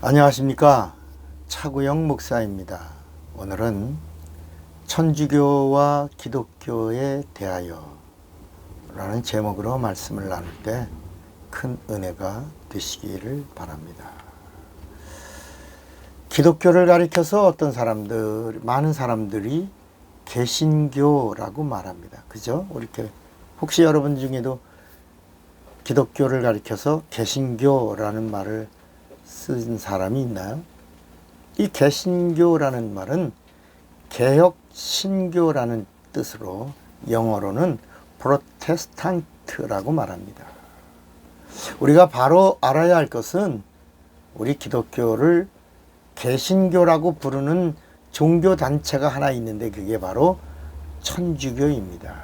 안녕하십니까. 차구영 목사입니다. 오늘은 천주교와 기독교에 대하여 라는 제목으로 말씀을 나눌 때 큰 은혜가 되시기를 바랍니다. 기독교를 가리켜서 많은 사람들이 개신교라고 말합니다. 그죠? 이렇게 혹시 여러분 중에도 기독교를 가리켜서 개신교라는 말을 쓴 사람이 있나요? 이 개신교라는 말은 개혁신교라는 뜻으로 영어로는 프로테스탄트라고 말합니다. 우리가 바로 알아야 할 것은 우리 기독교를 개신교라고 부르는 종교단체가 하나 있는데 그게 바로 천주교입니다.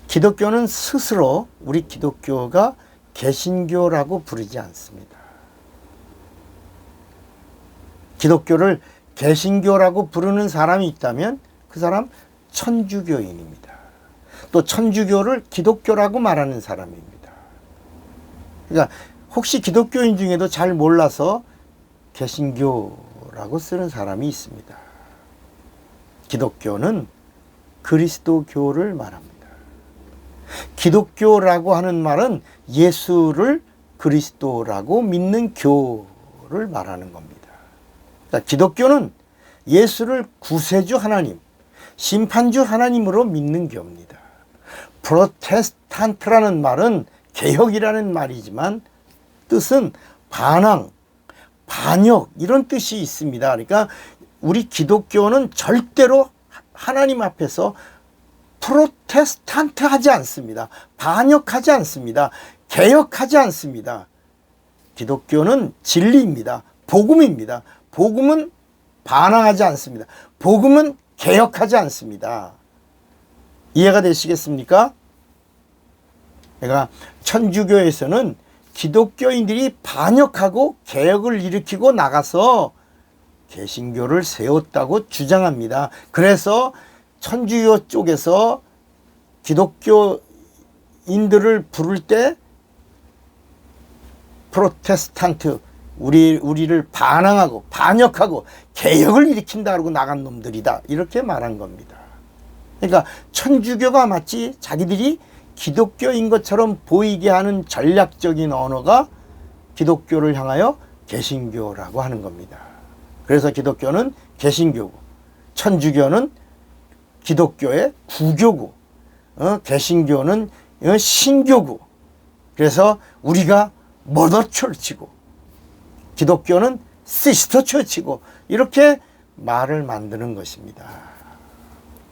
기독교는 스스로 우리 기독교가 개신교라고 부르지 않습니다. 기독교를 개신교라고 부르는 사람이 있다면 그 사람 천주교인입니다. 또 천주교를 기독교라고 말하는 사람입니다. 그러니까 혹시 기독교인 중에도 잘 몰라서 개신교라고 쓰는 사람이 있습니다. 기독교는 그리스도교를 말합니다. 기독교라고 하는 말은 예수를 그리스도라고 믿는 교를 말하는 겁니다. 그러니까 기독교는 예수를 구세주 하나님, 심판주 하나님으로 믿는 교입니다. 프로테스탄트라는 말은 개혁이라는 말이지만 뜻은 반항, 반역 이런 뜻이 있습니다. 그러니까 우리 기독교는 절대로 하나님 앞에서 프로테스탄트 하지 않습니다. 반역하지 않습니다. 개혁하지 않습니다. 기독교는 진리입니다. 복음입니다. 복음은 반항하지 않습니다. 복음은 개혁하지 않습니다. 이해가 되시겠습니까? 그러니까 천주교에서는 기독교인들이 반역하고 개혁을 일으키고 나가서 개신교를 세웠다고 주장합니다. 그래서 천주교 쪽에서 기독교인들을 부를 때 프로테스탄트, 우리를 반항하고 반역하고 개혁을 일으킨다고 나간 놈들이다 이렇게 말한 겁니다. 그러니까 천주교가 마치 자기들이 기독교인 것처럼 보이게 하는 전략적인 언어가 기독교를 향하여 개신교라고 하는 겁니다. 그래서 기독교는 개신교고 천주교는 기독교의 구교고 개신교는 신교고 그래서 우리가 머더 철치고 기독교는 시스터 철치고 이렇게 말을 만드는 것입니다.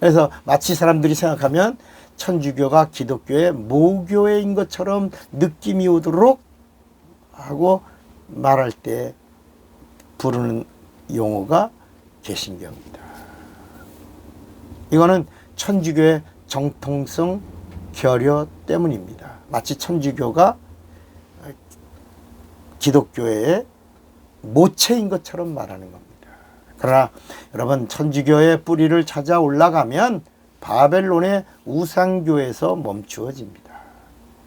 그래서 마치 사람들이 생각하면 천주교가 기독교의 모교회인 것처럼 느낌이 오도록 하고 말할 때 부르는 용어가 개신교입니다. 이거는 천주교의 정통성 결여 때문입니다. 마치 천주교가 기독교의 모체인 것처럼 말하는 겁니다. 그러나 여러분 천주교의 뿌리를 찾아 올라가면 바벨론의 우상교에서 멈추어집니다.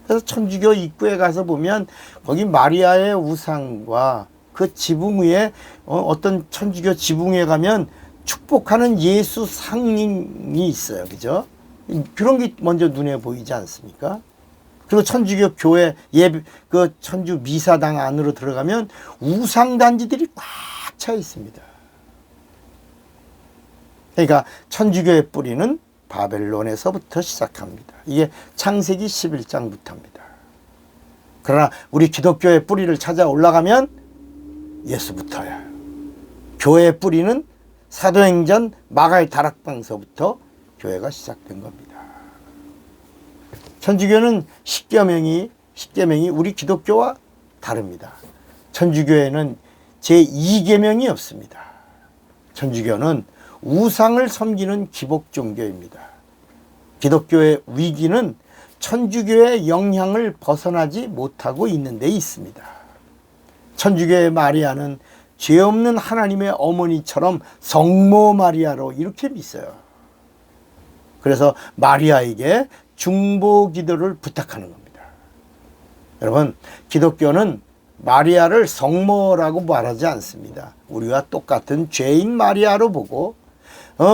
그래서 천주교 입구에 가서 보면 거기 마리아의 우상과 그 지붕 위에 어떤 천주교 지붕 위에 가면 축복하는 예수 상이 있어요. 그죠? 그런 게 먼저 눈에 보이지 않습니까? 그리고 천주교 교회 그 천주 미사당 안으로 들어가면 우상 단지들이 꽉 차 있습니다. 그러니까 천주교의 뿌리는 바벨론에서부터 시작합니다. 이게 창세기 11장부터입니다. 그러나 우리 기독교의 뿌리를 찾아 올라가면 예수부터야. 교회의 뿌리는 사도행전 마가의 다락방서부터 교회가 시작된 겁니다. 천주교는 십계명이 우리 기독교와 다릅니다. 천주교에는 제2계명이 없습니다. 천주교는 우상을 섬기는 기복 종교입니다. 기독교의 위기는 천주교의 영향을 벗어나지 못하고 있는 데 있습니다. 천주교의 마리아는 죄 없는 하나님의 어머니처럼 성모 마리아로 이렇게 믿어요. 그래서 마리아에게 중보 기도를 부탁하는 겁니다. 여러분, 기독교는 마리아를 성모라고 말하지 않습니다. 우리와 똑같은 죄인 마리아로 보고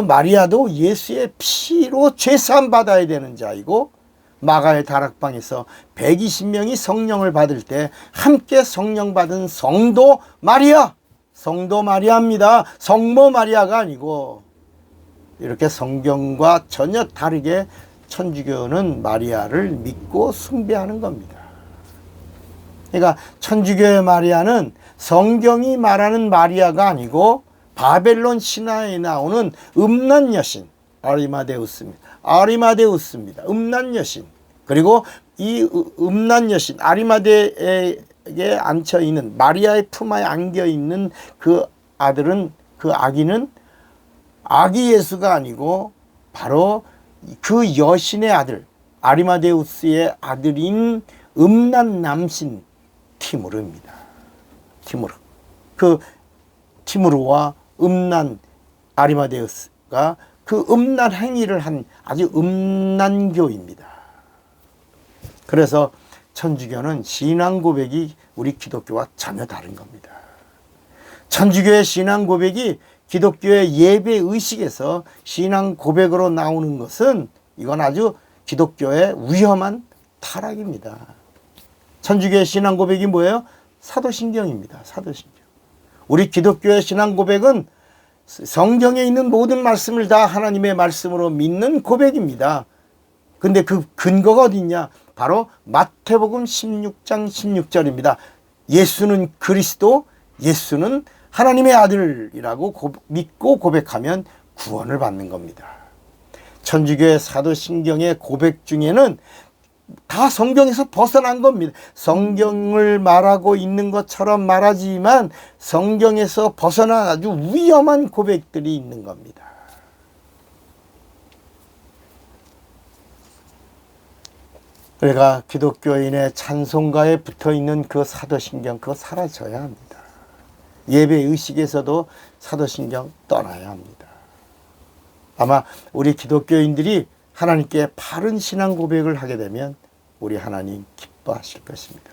마리아도 예수의 피로 죄사함 받아야 되는 자이고 마가의 다락방에서 120명이 성령을 받을 때 함께 성령 받은 성도 마리아입니다. 성모 마리아가 아니고 이렇게 성경과 전혀 다르게 천주교는 마리아를 믿고 숭배하는 겁니다. 그러니까 천주교의 마리아는 성경이 말하는 마리아가 아니고 바벨론 신화에 나오는 음란 여신 아리마데우스입니다. 음란 여신. 그리고 이 음란 여신 아리마데에게 앉혀 있는 마리아의 품에 안겨 있는 그 아기는 아기 예수가 아니고 바로 그 여신의 아들 아리마데우스의 아들인 음란 남신 티무르입니다. 그 티무르와 음란 아리마데우스가 그 음란 행위를 한 아주 음란교입니다. 그래서 천주교는 신앙 고백이 우리 기독교와 전혀 다른 겁니다. 천주교의 신앙 고백이 기독교의 예배 의식에서 신앙 고백으로 나오는 것은 이건 아주 기독교의 위험한 타락입니다. 천주교의 신앙 고백이 뭐예요? 사도신경입니다. 사도신경. 우리 기독교의 신앙 고백은 성경에 있는 모든 말씀을 다 하나님의 말씀으로 믿는 고백입니다. 근데 그 근거가 어디 있냐? 바로 마태복음 16장 16절입니다. 예수는 그리스도, 예수는 하나님의 아들이라고 믿고 고백하면 구원을 받는 겁니다. 천주교의 사도신경의 고백 중에는 다 성경에서 벗어난 겁니다. 성경을 말하고 있는 것처럼 말하지만 성경에서 벗어난 아주 위험한 고백들이 있는 겁니다. 그러니까 기독교인의 찬송가에 붙어있는 그 사도신경 그거 사라져야 합니다. 예배 의식에서도 사도신경 떠나야 합니다. 아마 우리 기독교인들이 하나님께 바른 신앙 고백을 하게 되면 우리 하나님 기뻐하실 것입니다.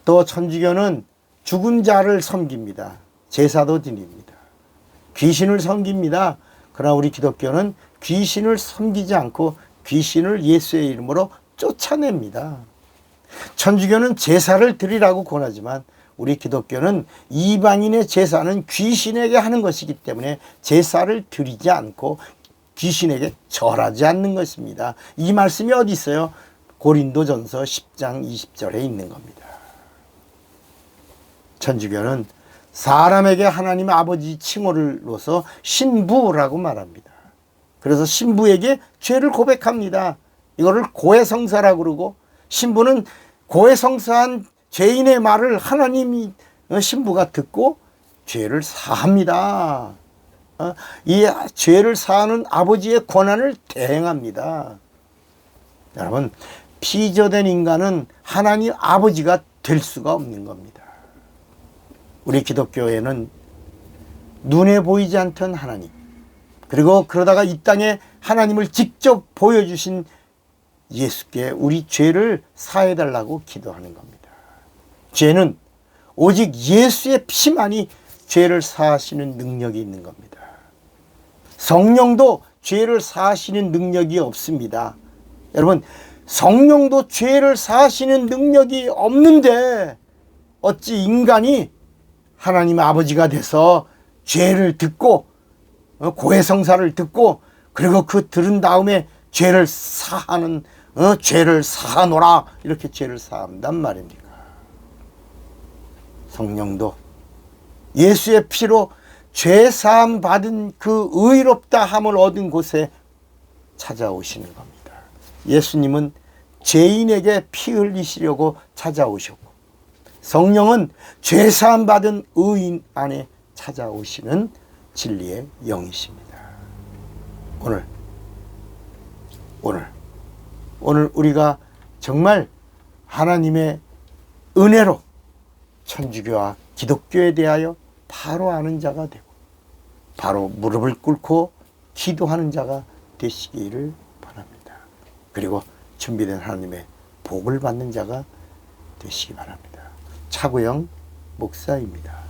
또 천주교는 죽은 자를 섬깁니다. 제사도 드립니다. 귀신을 섬깁니다. 그러나 우리 기독교는 귀신을 섬기지 않고 귀신을 예수의 이름으로 쫓아냅니다. 천주교는 제사를 드리라고 권하지만 우리 기독교는 이방인의 제사는 귀신에게 하는 것이기 때문에 제사를 드리지 않고 귀신에게 절하지 않는 것입니다. 이 말씀이 어디 있어요? 고린도전서 10장 20절에 있는 겁니다. 천주교는 사람에게 하나님 아버지 칭호를로서 신부라고 말합니다. 그래서 신부에게 죄를 고백합니다. 이거를 고해성사라고 그러고 신부는 고해성사한 죄인의 말을 하나님이 신부가 듣고 죄를 사합니다. 이 죄를 사하는 아버지의 권한을 대행합니다. 여러분, 피조된 인간은 하나님 아버지가 될 수가 없는 겁니다. 우리 기독교에는 눈에 보이지 않던 하나님, 그리고 그러다가 이 땅에 하나님을 직접 보여주신 예수께 우리 죄를 사해달라고 기도하는 겁니다. 죄는 오직 예수의 피만이 죄를 사하시는 능력이 있는 겁니다. 성령도 죄를 사하시는 능력이 없습니다. 여러분, 성령도 죄를 사하시는 능력이 없는데 어찌 인간이 하나님 아버지가 돼서 죄를 듣고 고해성사를 듣고 그리고 그 들은 다음에 죄를 사하는 죄를 사하노라 이렇게 죄를 사한단 말입니까? 성령도 예수의 피로 죄사함 받은 그 의롭다함을 얻은 곳에 찾아오시는 겁니다. 예수님은 죄인에게 피 흘리시려고 찾아오셨고 성령은 죄사함 받은 의인 안에 찾아오시는 진리의 영이십니다. 오늘 우리가 정말 하나님의 은혜로 천주교와 기독교에 대하여 바로 아는 자가 되고 바로 무릎을 꿇고 기도하는 자가 되시기를 바랍니다. 그리고 준비된 하나님의 복을 받는 자가 되시기 바랍니다. 차구영 목사입니다.